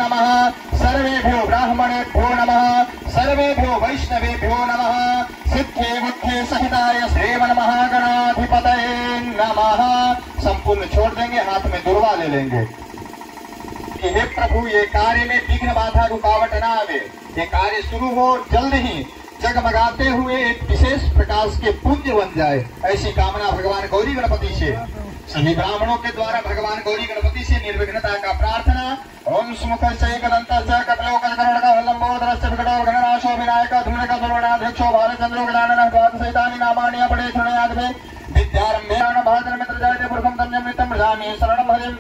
नमः, सर्वेभ्यो ब्राह्मणेभ्यो नमः, सर्वेभ्यो वैष्णवेभ्यो नमः, सिद्धे बुद्धे सहिताय श्रीमन महागणाधिपतये नमः। संपूर्ण छोड़ देंगे, हाथ में दुर्वा ले लेंगे कि हे प्रभु ये कार्य में विघ्न बाधा रुकावट न आवे, ये कार्य शुरू हो जल्द ही जगमगाते हुए एक विशेष प्रकाश के पुंज बन जाए, ऐसी कामना भगवान गौरी गणपति से, सभी ब्राह्मणों के द्वारा भगवान गौरी गणपति से निर्विघ्नता का प्रार्थना। ओम सुमुख गणनाशो विनायक धूमक सर्वनाध्यक्षो भारचंद्रो गजानन द्वादशैतानि नामानि अपडे शृणुयाद्वे विद्यारम्भे भाद्र मित्र जयते पुरुषं धन्यं नित्यं भजामि शरणं हरिं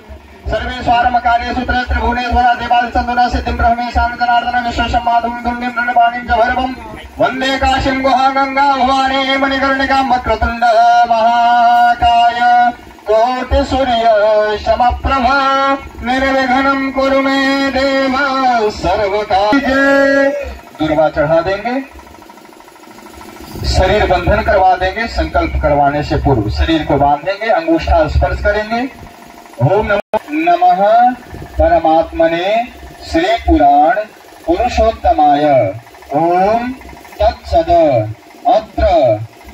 सर्वे स्वारम कार्येषु त्रिभुवनेश्वरा देवादि चंदना सिद्धिं ब्रह्मेशां जनार्दनं विश्वेशं माधवं धुण्डिं नृणवाणीं च भैरवं वंदे काशीं गुहा गंगा भवानी मणिकर्णिकां वक्रतुंड महाकाय कोटि सूर्य समप्रभ निर्विघ्नं कुरु मे देव सर्वकार्ये। दुर्वा चढ़ा देंगे, शरीर बंधन करवा देंगे, संकल्प करवाने से पूर्व शरीर को बांधेंगे, अंगूठा स्पर्श करेंगे। ओम नमः परमात्मने श्री पुराण पुरुषोत्तमाय। ओम तत्सद। अत्र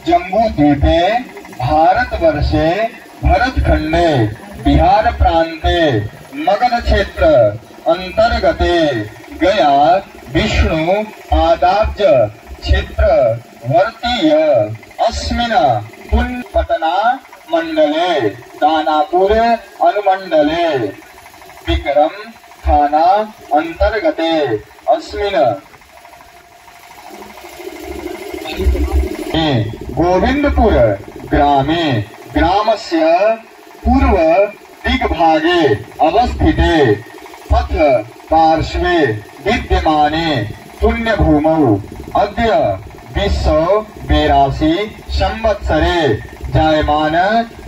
जम्बूद्वीपे भारतवर्षे भरतखंडे बिहार प्रांते मगध क्षेत्र अंतर्गते गया विष्णु आदाब्ज क्षेत्र वर्तीय अस्मिन् पुण्यपटना मंडले दानापुर अनुमंडले विक्रम थाना अंतर्गते अस्मिन् गोविंदपुर ग्रामे ग्रामस्य पूर्व दिग्भागे अवस्थिते पथ पार्श्वे विद्यमाने पुण्यभूमौ अद्य 2082 संवत्सरे जायमान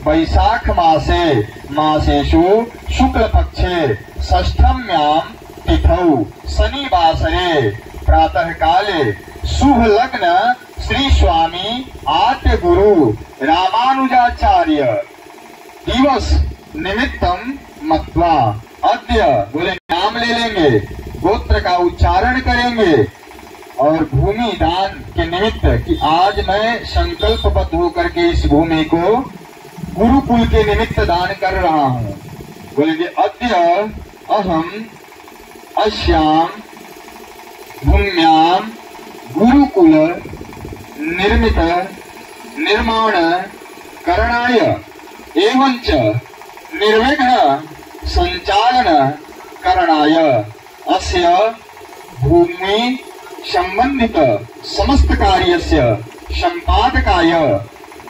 वैशाख मासे मासेषु शुक्ल पक्षे षष्ठम्यां तिथौ शनिवासरे प्रातः काले शुभ लग्न श्री स्वामी आद्य गुरु रामानुजाचार्य दिवस निमित्तम मत्वा अद्य बोले नाम ले लेंगे, गोत्र का उच्चारण करेंगे और भूमि दान के निमित्त कि आज मैं संकल्पबद्ध होकर के इस भूमि को गुरुकुल के निमित्त दान कर रहा हूँ। बोलेंगे अद्य अहम अस्याम भूम्याम गुरुकुल निर्मित निर्माण करणाय एवंच निर्विघ्न संचालन करणाय अस्य भूमि संबंधित समस्त कार्यस्य संपादकाय,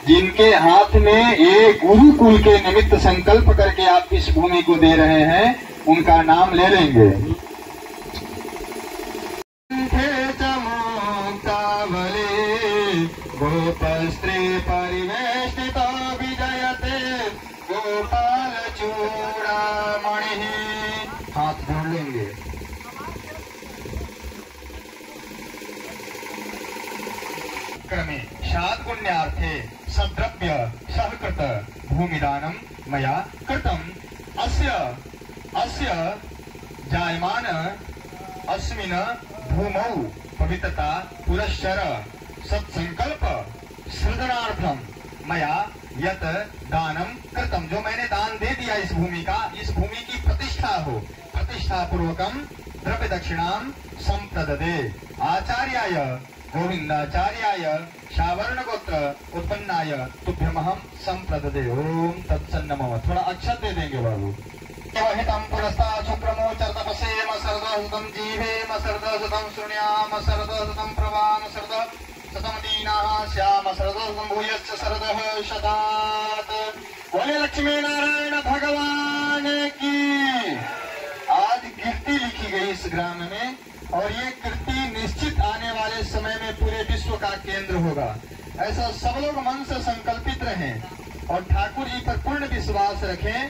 जिनके हाथ में ये गुरुकुल के निमित्त संकल्प करके आप इस भूमि को दे रहे हैं, उनका नाम ले लेंगे। गोपस्त्री परिवेष्टित विजयते गोपाल चूड़ामणि। हाथ जोड़ लेंगे। क्रमे शाद्गुण्यार्थे सद्रव्य सहकृत भूमिदानं मया कृतम्। अस्य जायमान अस्मिन् भूमौ पवित्रता पुरस्सर सत्संकल्प सृजनार्थम मया यत दानम कृतम, जो मैंने दान दे दिया इस भूमि का, इस भूमि की प्रतिष्ठा हो, प्रतिष्ठा पूर्वकम द्रव्य दक्षिणाम संप्रददे आचार्याय गोविंदाचार्याय शावर्ण गोत्र उत्पन्नाय तुभ्यमहम संप्रददे। ओम तत्सन्नमः। थोड़ा अक्षत दे देंगे बाबू। हितम पुरस्तात् शुक्रमोचर्तपसेम सर्वसुतं जीवेम सर्वसुतं शृणुयाम सर्वसुतं प्रवाम सर्वसुतं दीनाः स्याम सर्वसुतं भूयश्च सर्वः शतात्। बोले लक्ष्मी नारायण भगवान की। आज कीर्ति लिखी गई इस ग्राम में और ये कीर्ति निश्चित आने वाले समय में पूरे विश्व का केंद्र होगा। ऐसा सब लोग मन से संकल्पित रहें और ठाकुर जी पर पूर्ण विश्वास रखें।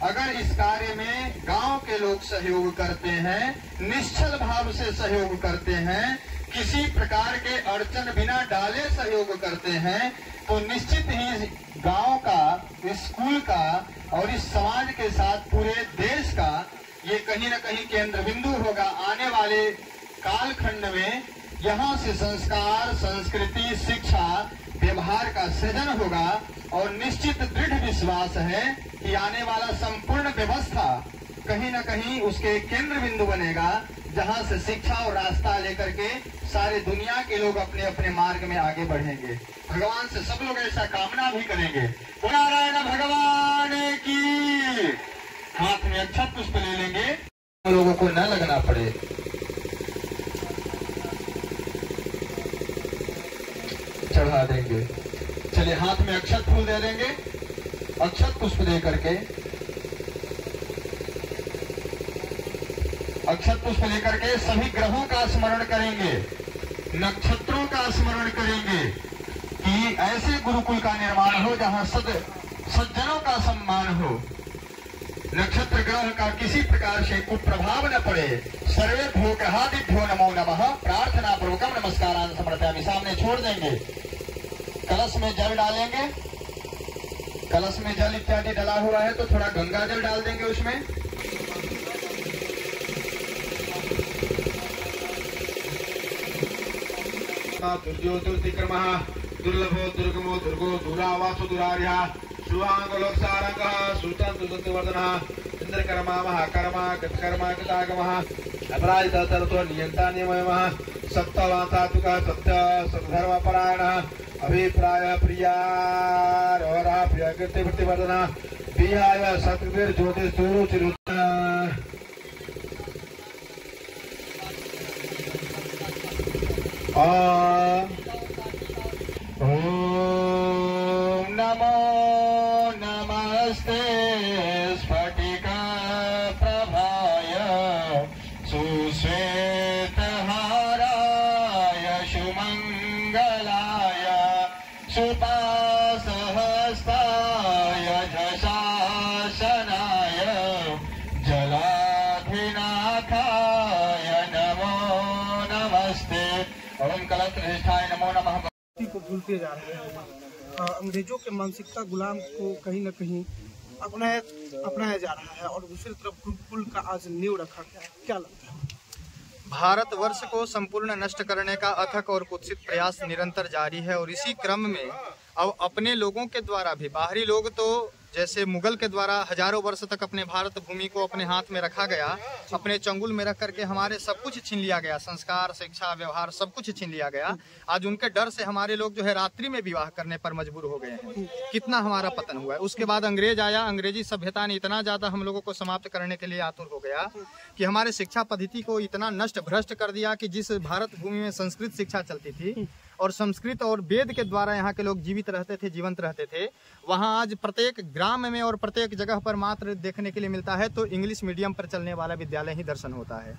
अगर इस कार्य में गांव के लोग सहयोग करते हैं, निश्चल भाव से सहयोग करते हैं, किसी प्रकार के अड़चन बिना डाले सहयोग करते हैं, तो निश्चित ही गांव का, स्कूल का और इस समाज के साथ पूरे देश का ये कहीं न कहीं केंद्र बिंदु होगा। आने वाले कालखंड में यहाँ से संस्कार, संस्कृति, शिक्षा, व्यवहार का सृजन होगा और निश्चित दृढ़ विश्वास है कि आने वाला संपूर्ण व्यवस्था कहीं न कहीं उसके केंद्र बिंदु बनेगा, जहाँ से शिक्षा और रास्ता लेकर के सारे दुनिया के लोग अपने अपने मार्ग में आगे बढ़ेंगे। भगवान से सब लोग ऐसा कामना भी करेंगे। नारायण भगवान की। हाथ में अक्षत पुष्प ले लेंगे, लोगों को न लगना पड़े। चढ़ा देंगे। चलिए हाथ में अक्षत फूल दे देंगे, अक्षत पुष्प दे करके, अक्षत पुष्प लेकर के सभी ग्रहों का स्मरण करेंगे, नक्षत्रों का स्मरण करेंगे कि ऐसे गुरुकुल का निर्माण हो जहां सज्जनों का सम्मान हो, नक्षत्र ग्रह का किसी प्रकार से कुप्रभाव न पड़े। सर्वेभ्यो ग्रहादिभ्यो नमो नमः। प्रार्थना पूर्वकम नमस्कारान समर्पयामि। सामने छोड़ देंगे, कलश में जल डालेंगे। कलश में जल इत्यादि डला हुआ है तो थोड़ा गंगा जल डाल देंगे उसमें। दुर्ज्योतिर्तिक्रमः दुर्लभो दुर्गमो दुर्गो दूरावासो दुरार्यः शुभांगलोकसारंगः सुल्तान इंद्रकर्मा महाकर्मा गतकर्मा कृतागमः अपराजिततरतो नियंता नियमः सप्तवासातुकः सत्य सद्धर्मपरायणः अभिप्राय प्रियारवरः प्रियकृति प्रतिवर्धनः विहाय सत्वीर ज्योतिषुरुचिरुत। ओम नमो नमस्ते स्फटिक प्रभाय सुश्वेत हाराय सुमंगलाय सुपासहस्ताय झषासनाय जलाधिनाथाय नमो नमस्ते। ओम कलशनिष्ठाय नमो नमः। को भूलते जा रहे हैं। अंग्रेजों के मानसिकता गुलाम को कहीं न कहीं अपनाया जा रहा है और दूसरी तरफ गुरुकुल का आज नींव रखा गया है। क्या लगता है? भारतवर्ष को संपूर्ण नष्ट करने का अथक और कुत्सित प्रयास निरंतर जारी है और इसी क्रम में अब अपने लोगों के द्वारा भी, बाहरी लोग तो जैसे मुगल के द्वारा हजारों वर्ष तक अपने भारत भूमि को अपने हाथ में रखा गया, अपने चंगुल में रख करके हमारे सब कुछ छीन लिया गया, संस्कार, शिक्षा, व्यवहार सब कुछ छीन लिया गया। आज उनके डर से हमारे लोग जो है रात्रि में विवाह करने पर मजबूर हो गए हैं। कितना हमारा पतन हुआ है। उसके बाद अंग्रेज आया, अंग्रेजी सभ्यता ने इतना ज्यादा हम लोगों को समाप्त करने के लिए आतुर हो गया कि हमारे शिक्षा पद्धति को इतना नष्ट भ्रष्ट कर दिया कि जिस भारत भूमि में संस्कृत शिक्षा चलती थी और संस्कृत और वेद के द्वारा यहाँ के लोग जीवित रहते थे, जीवंत रहते थे, वहाँ आज प्रत्येक ग्राम में और प्रत्येक जगह पर मात्र देखने के लिए मिलता है तो इंग्लिश मीडियम पर चलने वाला विद्यालय ही दर्शन होता है।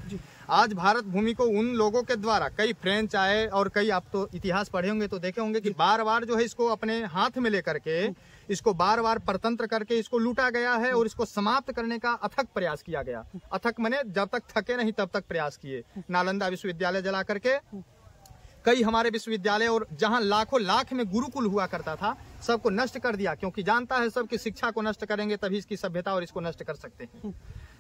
आज भारत भूमि को उन लोगों के द्वारा, कई फ्रेंच आए और कई, आप तो इतिहास पढ़े होंगे तो देखे होंगे कि बार बार जो है इसको अपने हाथ में लेकर के इसको बार बार परतंत्र करके इसको लूटा गया है और इसको समाप्त करने का अथक प्रयास किया गया। अथक माने जब तक थके नहीं तब तक प्रयास किए। नालंदा विश्वविद्यालय जला करके, कई हमारे विश्वविद्यालय और जहां लाखों लाख में गुरुकुल हुआ करता था सबको नष्ट कर दिया, क्योंकि जानता है सब कि शिक्षा को नष्ट करेंगे तभी इसकी सभ्यता और इसको नष्ट कर सकते हैं।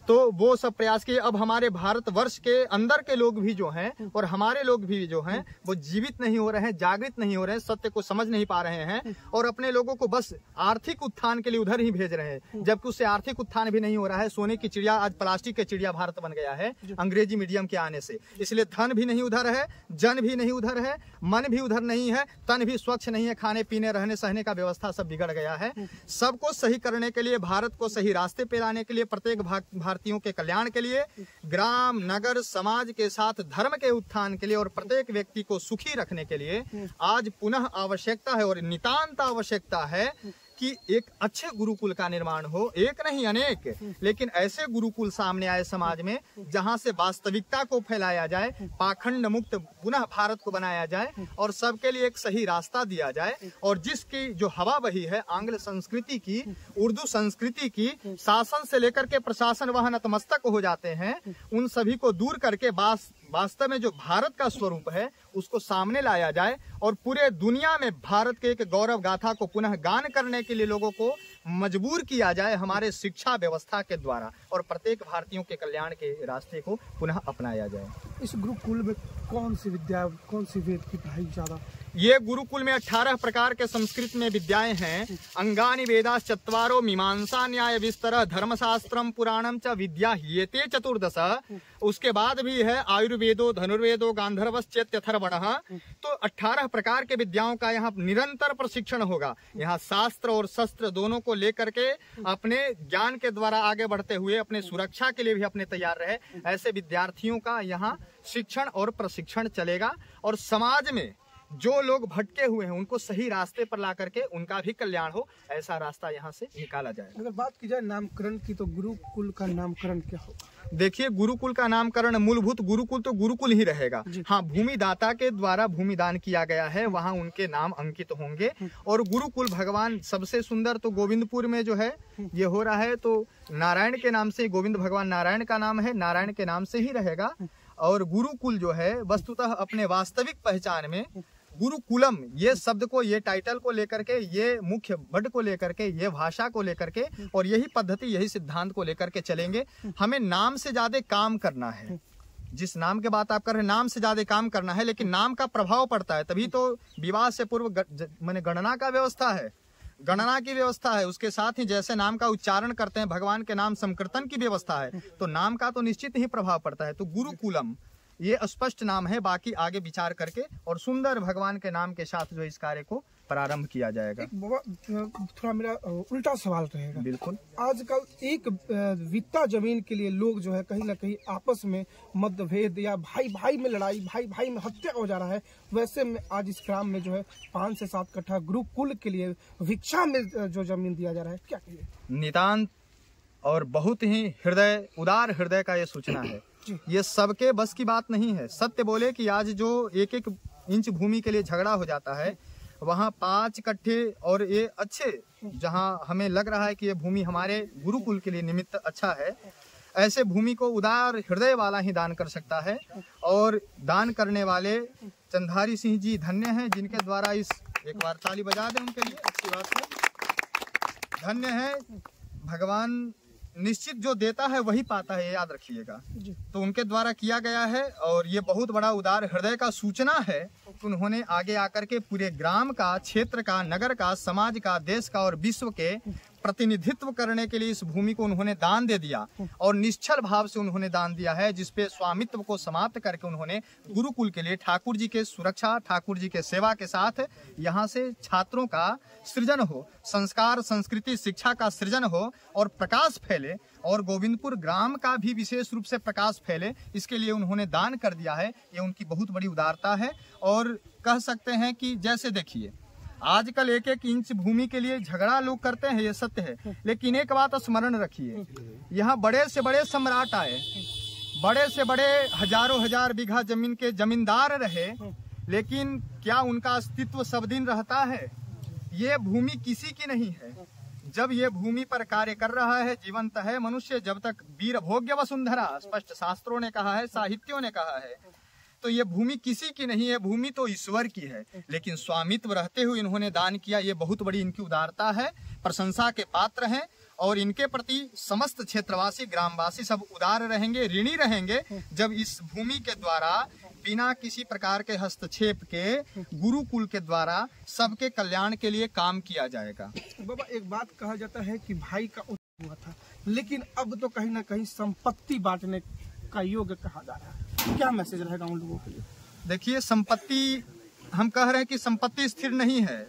तो वो सब प्रयास किए। अब हमारे भारतवर्ष के अंदर के लोग भी जो हैं और हमारे लोग भी जो हैं वो जीवित नहीं हो रहे हैं, जागृत नहीं हो रहे हैं, सत्य को समझ नहीं पा रहे हैं और अपने लोगों को बस आर्थिक उत्थान के लिए उधर ही भेज रहे हैं, जबकि उससे आर्थिक उत्थान भी नहीं हो रहा है। सोने की चिड़िया आज प्लास्टिक की चिड़िया भारत बन गया है अंग्रेजी मीडियम के आने से। इसलिए धन भी नहीं उधर है, जन भी नहीं उधर है, मन भी उधर नहीं है, तन भी स्वच्छ नहीं है, खाने पीने रहने सहने का व्यवस्था सब बिगड़ गया है। सबको सही करने के लिए, भारत को सही रास्ते पे लाने के लिए, प्रत्येक भारतीयों के कल्याण के लिए, ग्राम नगर समाज के साथ धर्म के उत्थान के लिए और प्रत्येक व्यक्ति को सुखी रखने के लिए आज पुनः आवश्यकता है और नितांत आवश्यकता है कि एक अच्छे गुरुकुल का निर्माण हो। एक नहीं अनेक, लेकिन ऐसे गुरुकुल सामने आए समाज में जहां से वास्तविकता को फैलाया जाए, पाखंड मुक्त पुनः भारत को बनाया जाए और सबके लिए एक सही रास्ता दिया जाए। और जिसकी जो हवा बही है आंग्ल संस्कृति की, उर्दू संस्कृति की, शासन से लेकर के प्रशासन वह नतमस्तक हो जाते हैं, उन सभी को दूर करके वास्तव में जो भारत का स्वरूप है उसको सामने लाया जाए और पूरे दुनिया में भारत के एक गौरव गाथा को पुनः गान करने के लिए लोगों को मजबूर किया जाए हमारे शिक्षा व्यवस्था के द्वारा और प्रत्येक भारतीयों के कल्याण के रास्ते को पुनः अपनाया जाए। इस गुरुकुल में कौन सी विद्या, कौन सी वेद की पढ़ाई ज्यादा? ये गुरुकुल में 18 प्रकार के संस्कृत में विद्याएं हैं। अंगानि वेदास चत्वारो मीमांसा न्याय विस्तर धर्मशास्त्रम पुराणम च विद्या ह्येते चतुर्दश। उसके बाद भी है आयुर्वेदो धनुर्वेदो गांधर्वश्चेत्यथर्वणः। तो 18 प्रकार के विद्याओं का यहाँ निरंतर प्रशिक्षण होगा। यहाँ शास्त्र और शस्त्र दोनों को लेकर के अपने ज्ञान के द्वारा आगे बढ़ते हुए अपने सुरक्षा के लिए भी अपने तैयार रहे, ऐसे विद्यार्थियों का यहाँ शिक्षण और प्रशिक्षण चलेगा। और समाज में जो लोग भटके हुए हैं उनको सही रास्ते पर ला करके उनका भी कल्याण हो, ऐसा रास्ता यहाँ से निकाला जाए। अगर बात की जाए नामकरण की, तो गुरुकुल का नामकरण क्या होगा? देखिए, गुरुकुल का नामकरण मूलभूत गुरुकुल तो गुरुकुल ही रहेगा। हाँ, भूमिदाता के द्वारा भूमि दान किया गया है, वहाँ उनके नाम अंकित होंगे। और गुरुकुल भगवान सबसे सुंदर तो गोविंदपुर में जो है ये हो रहा है, तो नारायण के नाम से, गोविंद भगवान नारायण का नाम है, नारायण के नाम से ही रहेगा। और गुरुकुल जो है वस्तुतः अपने वास्तविक पहचान में गुरुकुलम ये शब्द को, ये टाइटल को लेकर के, ये मुख्य वर्ड को लेकर के, ये भाषा को लेकर के और यही पद्धति, यही सिद्धांत को लेकर के चलेंगे। हमें नाम से ज्यादा काम करना है। जिस नाम के बात आप कर रहे हैं, नाम से ज्यादा काम करना है, लेकिन नाम का प्रभाव पड़ता है। तभी तो विवाह से पूर्व माने गणना का व्यवस्था है, गणना की व्यवस्था है। उसके साथ ही जैसे नाम का उच्चारण करते हैं, भगवान के नाम संकीर्तन की व्यवस्था है, तो नाम का तो निश्चित ही प्रभाव पड़ता है। तो गुरुकुलम ये स्पष्ट नाम है, बाकी आगे विचार करके और सुंदर भगवान के नाम के साथ जो इस कार्य को प्रारंभ किया जाएगा। थोड़ा मेरा उल्टा सवाल रहेगा। बिल्कुल। आजकल एक वित्ता जमीन के लिए लोग जो है कहीं ना कहीं आपस में मतभेद या भाई भाई में लड़ाई, भाई भाई में हत्या हो जा रहा है। वैसे में आज इस ग्राम में जो है 5 से 7 कट्ठा गुरुकुल के लिए भिक्षा में जो जमीन दिया जा रहा है, क्या कहिए? नितांत और बहुत ही उदार हृदय का ये सूचना है। ये सबके बस की बात नहीं है। सत्य बोले कि आज जो 1-1 इंच भूमि के लिए झगड़ा हो जाता है, वहाँ 5 कट्ठे और ये अच्छे, जहाँ हमें लग रहा है कि ये भूमि हमारे गुरुकुल के लिए निमित्त अच्छा है, ऐसे भूमि को उदार हृदय वाला ही दान कर सकता है। और दान करने वाले चंद्रधारी सिंह जी धन्य हैं, जिनके द्वारा इस, एक बार ताली बजा दें उनके लिए, अच्छी बात है, धन्य है। भगवान निश्चित जो देता है वही पाता है, याद रखिएगा। तो उनके द्वारा किया गया है और ये बहुत बड़ा उदार हृदय का सूचना है। उन्होंने आगे आकर के पूरे ग्राम का, क्षेत्र का, नगर का, समाज का, देश का और विश्व के प्रतिनिधित्व करने के लिए इस भूमि को उन्होंने दान दे दिया और निश्चल भाव से उन्होंने दान दिया है, जिसपे स्वामित्व को समाप्त करके उन्होंने गुरुकुल के लिए ठाकुर जी के सुरक्षा, ठाकुर जी के सेवा के साथ यहाँ से छात्रों का सृजन हो, संस्कार, संस्कृति, शिक्षा का सृजन हो और प्रकाश फैले और गोविंदपुर ग्राम का भी विशेष रूप से प्रकाश फैले, इसके लिए उन्होंने दान कर दिया है। ये उनकी बहुत बड़ी उदारता है। और कह सकते हैं कि जैसे देखिए, आजकल 1-1 इंच भूमि के लिए झगड़ा लोग करते हैं, ये सत्य है, लेकिन एक बात स्मरण रखिए, यहाँ बड़े से बड़े सम्राट आए, बड़े से बड़े हजारों हजार बीघा जमीन के जमींदार रहे, लेकिन क्या उनका अस्तित्व सब दिन रहता है? ये भूमि किसी की नहीं है। जब ये भूमि पर कार्य कर रहा है, जीवंत है मनुष्य, जब तक वीर भोग्य वसुंधरा, स्पष्ट शास्त्रों ने कहा है, साहित्यों ने कहा है, तो ये भूमि किसी की नहीं है, भूमि तो ईश्वर की है। लेकिन स्वामित्व रहते हुए इन्होंने दान किया, ये बहुत बड़ी इनकी उदारता है, प्रशंसा के पात्र हैं। और इनके प्रति समस्त क्षेत्रवासी, ग्रामवासी सब उदार रहेंगे, ऋणी रहेंगे, जब इस भूमि के द्वारा बिना किसी प्रकार के हस्तक्षेप के गुरुकुल के द्वारा सबके कल्याण के लिए काम किया जाएगा। बाबा, एक बात कहा जाता है कि भाई का उत्सव हुआ था, लेकिन अब तो कहीं ना कहीं संपत्ति बांटने का योग कहा जा रहा है। क्या मैसेज रहेगा उन लोगों के लिए? देखिए, संपत्ति, हम कह रहे हैं कि संपत्ति स्थिर नहीं है,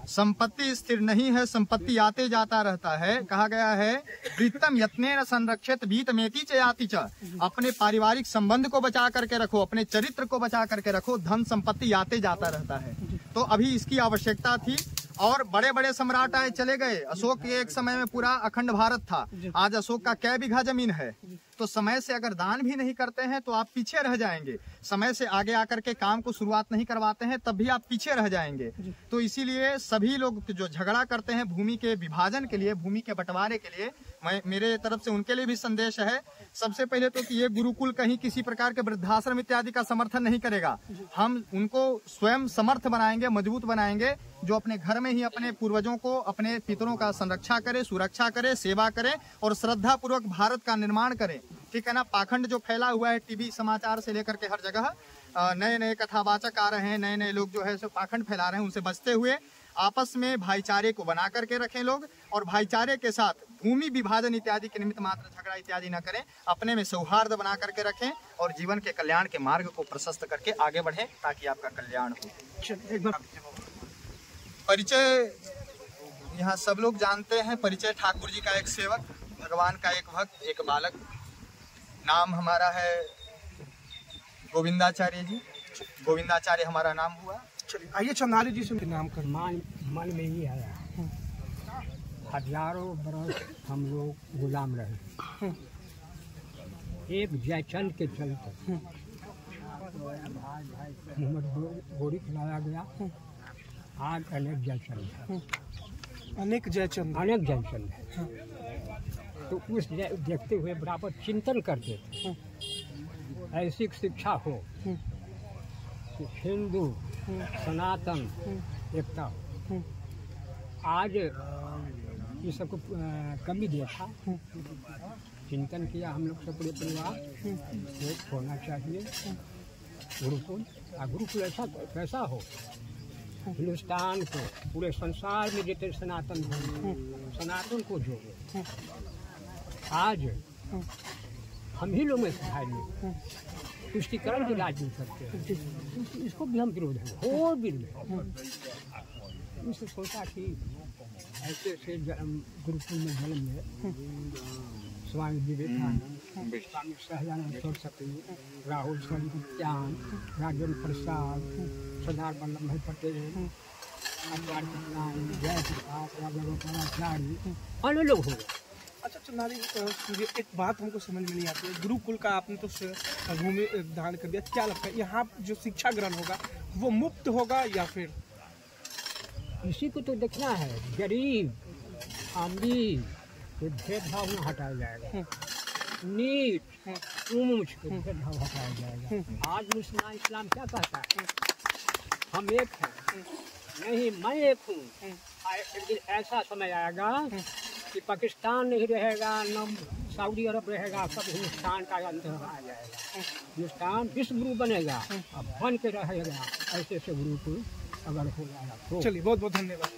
संपत्ति स्थिर नहीं है, संपत्ति आते जाता रहता है। कहा गया है, वृत्तम यत्नेन संरक्षित भीतमेति च याति च। अपने पारिवारिक संबंध को बचा करके रखो, अपने चरित्र को बचा करके रखो, धन संपत्ति आते जाता रहता है। तो अभी इसकी आवश्यकता थी। और बड़े बड़े सम्राट आए चले गए। अशोक के एक समय में पूरा अखंड भारत था, आज अशोक का कै बीघा जमीन है। तो समय से अगर दान भी नहीं करते हैं तो आप पीछे रह जाएंगे, समय से आगे आकर के काम को शुरुआत नहीं करवाते हैं तब भी आप पीछे रह जाएंगे। तो इसीलिए सभी लोग जो झगड़ा करते हैं भूमि के विभाजन के लिए, भूमि के बंटवारे के लिए, मेरे तरफ से उनके लिए भी संदेश है। सबसे पहले तो कि ये गुरुकुल कहीं किसी प्रकार के वृद्धाश्रम इत्यादि का समर्थन नहीं करेगा। हम उनको स्वयं समर्थ बनाएंगे, मजबूत बनाएंगे, जो अपने घर में ही अपने पूर्वजों को, अपने पितरों का संरक्षा करे, सुरक्षा करे, सेवा करे और श्रद्धा पूर्वक भारत का निर्माण करे। ठीक है ना। पाखंड जो फैला हुआ है टीवी समाचार से लेकर के हर जगह नए नए कथावाचक आ रहे हैं, नए नए लोग जो है सो पाखंड फैला रहे हैं, उनसे बचते हुए आपस में भाईचारे को बना करके रखें लोग, और भाईचारे के साथ भूमि विभाजन इत्यादि के निमित्त मात्र झगड़ा इत्यादि न करें, अपने में सौहार्द बना करके रखें और जीवन के कल्याण के मार्ग को प्रशस्त करके आगे बढ़ें ताकि आपका कल्याण हो। परिचय यहाँ सब लोग जानते हैं। परिचय ठाकुर जी का एक सेवक, भगवान का एक भक्त, एक बालक। नाम हमारा है गोविंदाचार्य जी। गोविंदाचार्य हमारा नाम हुआ। चलिए आइए चंदारी जी से नाम कर। मन में ही आया। हजारों बरस हम लोग गुलाम रहे, एक जयचंद के चलते मोहम्मद गोरी खिलाया गया। आज अनेक जयचंद है, अनेक जयचंद है। तो उस देखते हुए बराबर चिंतन करते थे, ऐसी शिक्षा हो कि हिंदू सनातन एकता हो। आज ये सबको कमी देखा, चिंतन किया हम लोग सब पूरे परिवार, एक होना चाहिए गुरुकुल। गुरुकुल ऐसा कैसा हो हिंदुस्तान को, पूरे संसार में जितने सनातन हो, सनातन को जोड़े। आज हम ही लोग में सुधार तुष्टिकरण की राजनीति करते हैं, इसको भी हम विरोध है और विरोध। उसने सोचा कि ऐसे से गुरुकुल में जन्म में स्वामी विवेकानंद, स्वामी सहजानंद सरस्वती, राहुल सत्यान, राजेंद्र प्रसाद, सरदार वल्लभ भाई पटेल, आचार्य पटनायक, जयप्रकाश, राजा गोपालाचार्य, अन्य लोग हो गए। अच्छा चंदारी, एक बात हमको समझ में नहीं आती है। गुरुकुल का आपने तो भूमि दान कर दिया, क्या लगता है यहाँ जो शिक्षा ग्रहण होगा वो मुफ्त होगा या फिर? इसी को तो देखना है। गरीब अमीर ये भेदभाव न हटाया जाएगा, नीच ऊंच भेदभाव हटाया जाएगा। आज मुस्लिम इस्लाम क्या कहता है? हम एक हैं, नहीं मैं एक हूँ। एक दिन ऐसा समय आएगा कि पाकिस्तान नहीं रहेगा, न सऊदी अरब रहेगा, सब हिंदुस्तान का अंदर आ जाएगा। हिंदुस्तान विश्व गुरु बनेगा, अब बन के रहेगा। ऐसे से गुरुकुल अगर हो जाएगा तो। चलिए बहुत बहुत धन्यवाद।